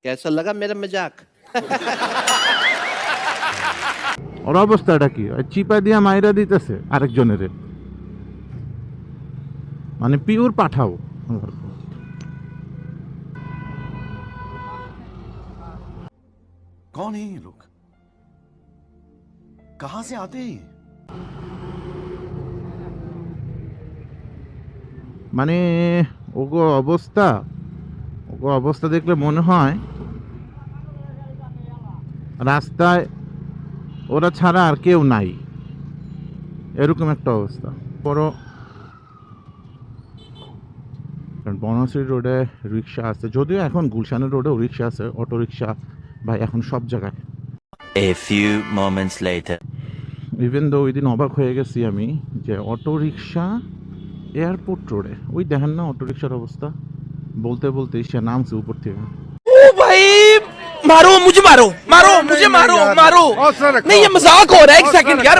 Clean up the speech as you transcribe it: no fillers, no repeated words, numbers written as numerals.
कैसा लगा मेरा मजाक? ওর অবস্থাটা কি? চিপা দিয়া মাইরা দিতেছে আরেকজনের, মানে পিওর পাঠাও। कौन है ये लोग? कहां से आते हैं? মানে ওগো অবস্থা দেখলে মনে হয় রাস্তায় ওরা ছাড়া আর কেউ নাই, এরকম একটা অবস্থা। বড় বনশ্রী রোডে রিক্সা আছে, যদিও এখন গুলশানের রোডেও রিক্সা আছে, অটো রিক্সা ভাই এখন সব জায়গায়। A few moments later. Even though ওই দিন অবাক হয়ে গেছি আমি যে অটো রিক্সা এয়ারপোর্ট রোডে, ওই দেখেন না অটো রিক্সার অবস্থা। বলতে বলতে সে নামছে উপর থেকে। ओ भाई मारो मुझे, मारो मुझे, मारो नहीं ये मजाक हो रहा है, एक सेकंड यार